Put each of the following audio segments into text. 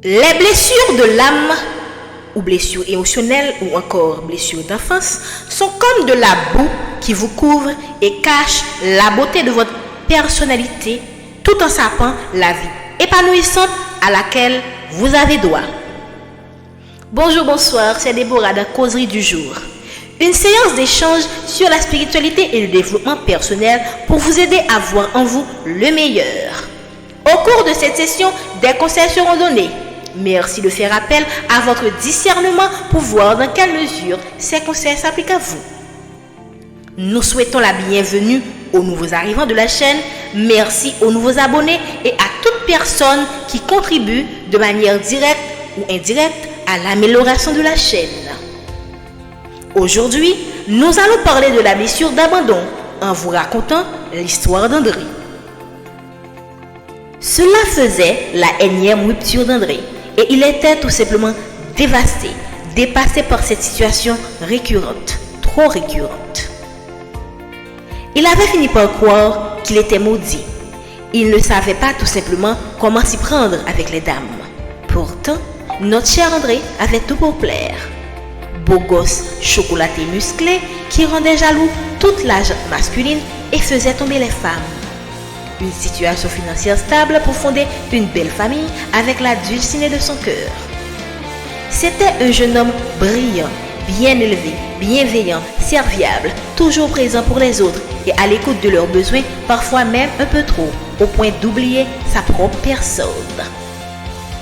Les blessures de l'âme, ou blessures émotionnelles, ou encore blessures d'enfance, sont comme de la boue qui vous couvre et cache la beauté de votre personnalité, tout en sapant la vie épanouissante à laquelle vous avez droit. Bonjour, bonsoir, c'est Déborah de Causerie du jour. Une séance d'échange sur la spiritualité et le développement personnel pour vous aider à voir en vous le meilleur. Au cours de cette session, des conseils seront donnés. Merci de faire appel à votre discernement pour voir dans quelle mesure ces conseils s'appliquent à vous. Nous souhaitons la bienvenue aux nouveaux arrivants de la chaîne. Merci aux nouveaux abonnés et à toute personne qui contribue de manière directe ou indirecte à l'amélioration de la chaîne. Aujourd'hui, nous allons parler de la blessure d'abandon en vous racontant l'histoire d'André. Cela faisait la énième rupture d'André et il était tout simplement dévasté, dépassé par cette situation récurrente, trop récurrente. Il avait fini par croire qu'il était maudit. Il ne savait pas tout simplement comment s'y prendre avec les dames. Pourtant, notre cher André avait tout pour plaire. Beau gosse chocolaté musclé qui rendait jaloux toute la gente masculine et faisait tomber les femmes. Une situation financière stable pour fonder une belle famille avec la dulcinée de son cœur. C'était un jeune homme brillant, bien élevé, bienveillant, serviable, toujours présent pour les autres et à l'écoute de leurs besoins, parfois même un peu trop, au point d'oublier sa propre personne.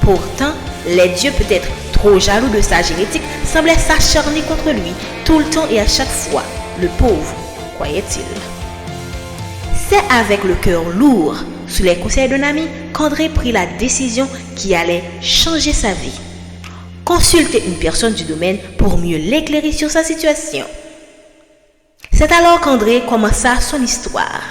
Pourtant, les dieux, peut-être trop jaloux de sa génétique, semblaient s'acharner contre lui tout le temps et à chaque fois. Le pauvre, croyait-il. C'est avec le cœur lourd, sous les conseils d'un ami, qu'André prit la décision qui allait changer sa vie. Consulter une personne du domaine pour mieux l'éclairer sur sa situation. C'est alors qu'André commença son histoire.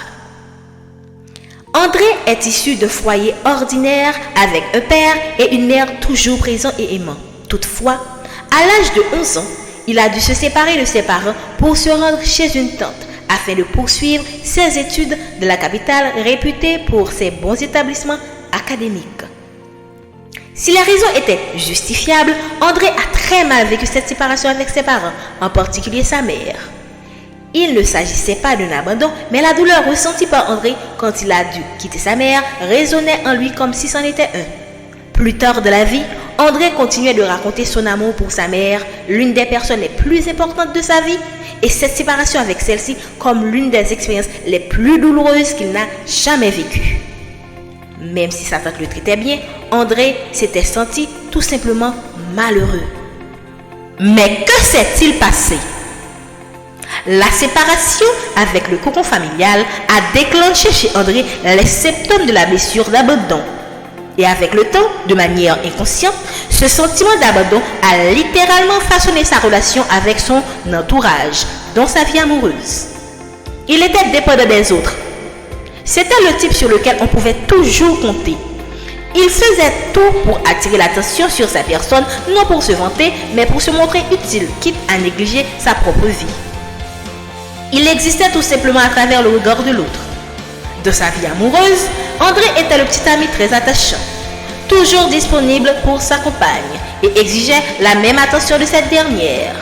André est issu d'un foyer ordinaire avec un père et une mère toujours présents et aimants. Toutefois, à l'âge de 11 ans, il a dû se séparer de ses parents pour se rendre chez une tante afin de poursuivre ses études de la capitale réputée pour ses bons établissements académiques. Si les raisons étaient justifiables, André a très mal vécu cette séparation avec ses parents, en particulier sa mère. Il ne s'agissait pas d'un abandon, mais la douleur ressentie par André quand il a dû quitter sa mère résonnait en lui comme si c'en était un. Plus tard de la vie, André continuait de raconter son amour pour sa mère, l'une des personnes les plus importantes de sa vie, et cette séparation avec celle-ci comme l'une des expériences les plus douloureuses qu'il n'a jamais vécues. Même si sa tante le traitait bien, André s'était senti tout simplement malheureux. Mais que s'est-il passé? La séparation avec le cocon familial a déclenché chez André les symptômes de la blessure d'abandon. Et avec le temps, de manière inconsciente, ce sentiment d'abandon a littéralement façonné sa relation avec son entourage, dont sa vie amoureuse. Il était dépendant des autres. C'était le type sur lequel on pouvait toujours compter. Il faisait tout pour attirer l'attention sur sa personne, non pour se vanter, mais pour se montrer utile, quitte à négliger sa propre vie. Il existait tout simplement à travers le regard de l'autre. Dans sa vie amoureuse, André était le petit ami très attachant, toujours disponible pour sa compagne et exigeait la même attention de cette dernière.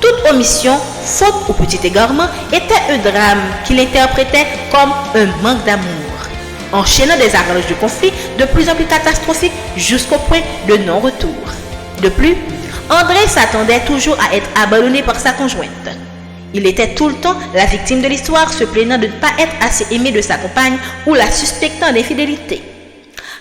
Toute omission, faute ou petit égarement était un drame qu'il interprétait comme un manque d'amour, enchaînant des avalanches de conflits de plus en plus catastrophiques jusqu'au point de non-retour. De plus, André s'attendait toujours à être abandonné par sa conjointe. Il était tout le temps la victime de l'histoire, se plaignant de ne pas être assez aimé de sa compagne ou la suspectant d'infidélité.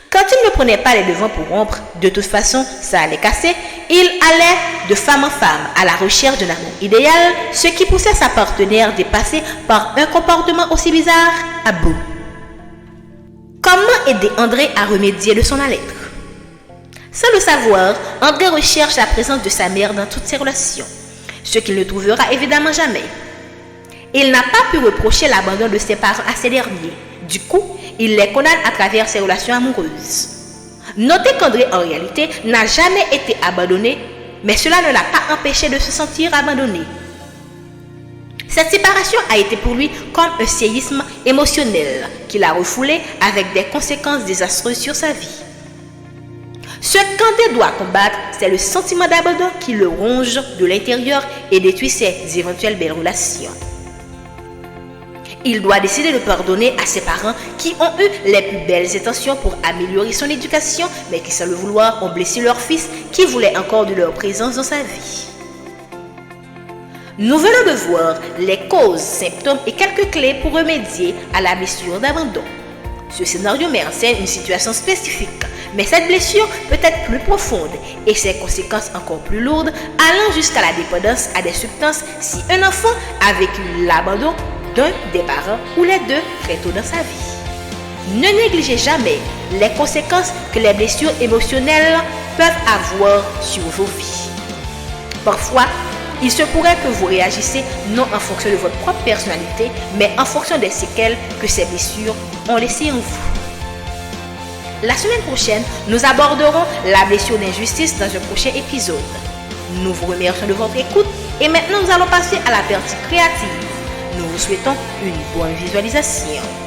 Quand il ne prenait pas les devants pour rompre, de toute façon, ça allait casser, il allait de femme en femme à la recherche d'un amour idéal, ce qui poussait sa partenaire dépassée par un comportement aussi bizarre à bout. Comment aider André à remédier de son mal-être? Sans le savoir, André recherche la présence de sa mère dans toutes ses relations, ce qu'il ne trouvera évidemment jamais. Il n'a pas pu reprocher l'abandon de ses parents à ces derniers. Du coup, il les condamne à travers ses relations amoureuses. Notez qu'André, en réalité, n'a jamais été abandonné, mais cela ne l'a pas empêché de se sentir abandonné. Cette séparation a été pour lui comme un séisme émotionnel qu'il a refoulé avec des conséquences désastreuses sur sa vie. Ce qu'André doit combattre, c'est le sentiment d'abandon qui le ronge de l'intérieur et détruit ses éventuelles belles relations. Il doit décider de pardonner à ses parents qui ont eu les plus belles intentions pour améliorer son éducation, mais qui, sans le vouloir, ont blessé leur fils qui voulait encore de leur présence dans sa vie. Nous venons de voir les causes, symptômes et quelques clés pour remédier à la blessure d'abandon. Ce scénario met en scène une situation spécifique, mais cette blessure peut être plus profonde et ses conséquences encore plus lourdes, allant jusqu'à la dépendance à des substances si un enfant a vécu l'abandon d'un des parents ou les deux très tôt dans sa vie. Ne négligez jamais les conséquences que les blessures émotionnelles peuvent avoir sur vos vies. Parfois, il se pourrait que vous réagissiez non en fonction de votre propre personnalité, mais en fonction des séquelles que ces blessures ont laissées en vous. La semaine prochaine, nous aborderons la blessure d'injustice dans un prochain épisode. Nous vous remercions de votre écoute et maintenant nous allons passer à la partie créative. Nous vous souhaitons une bonne visualisation.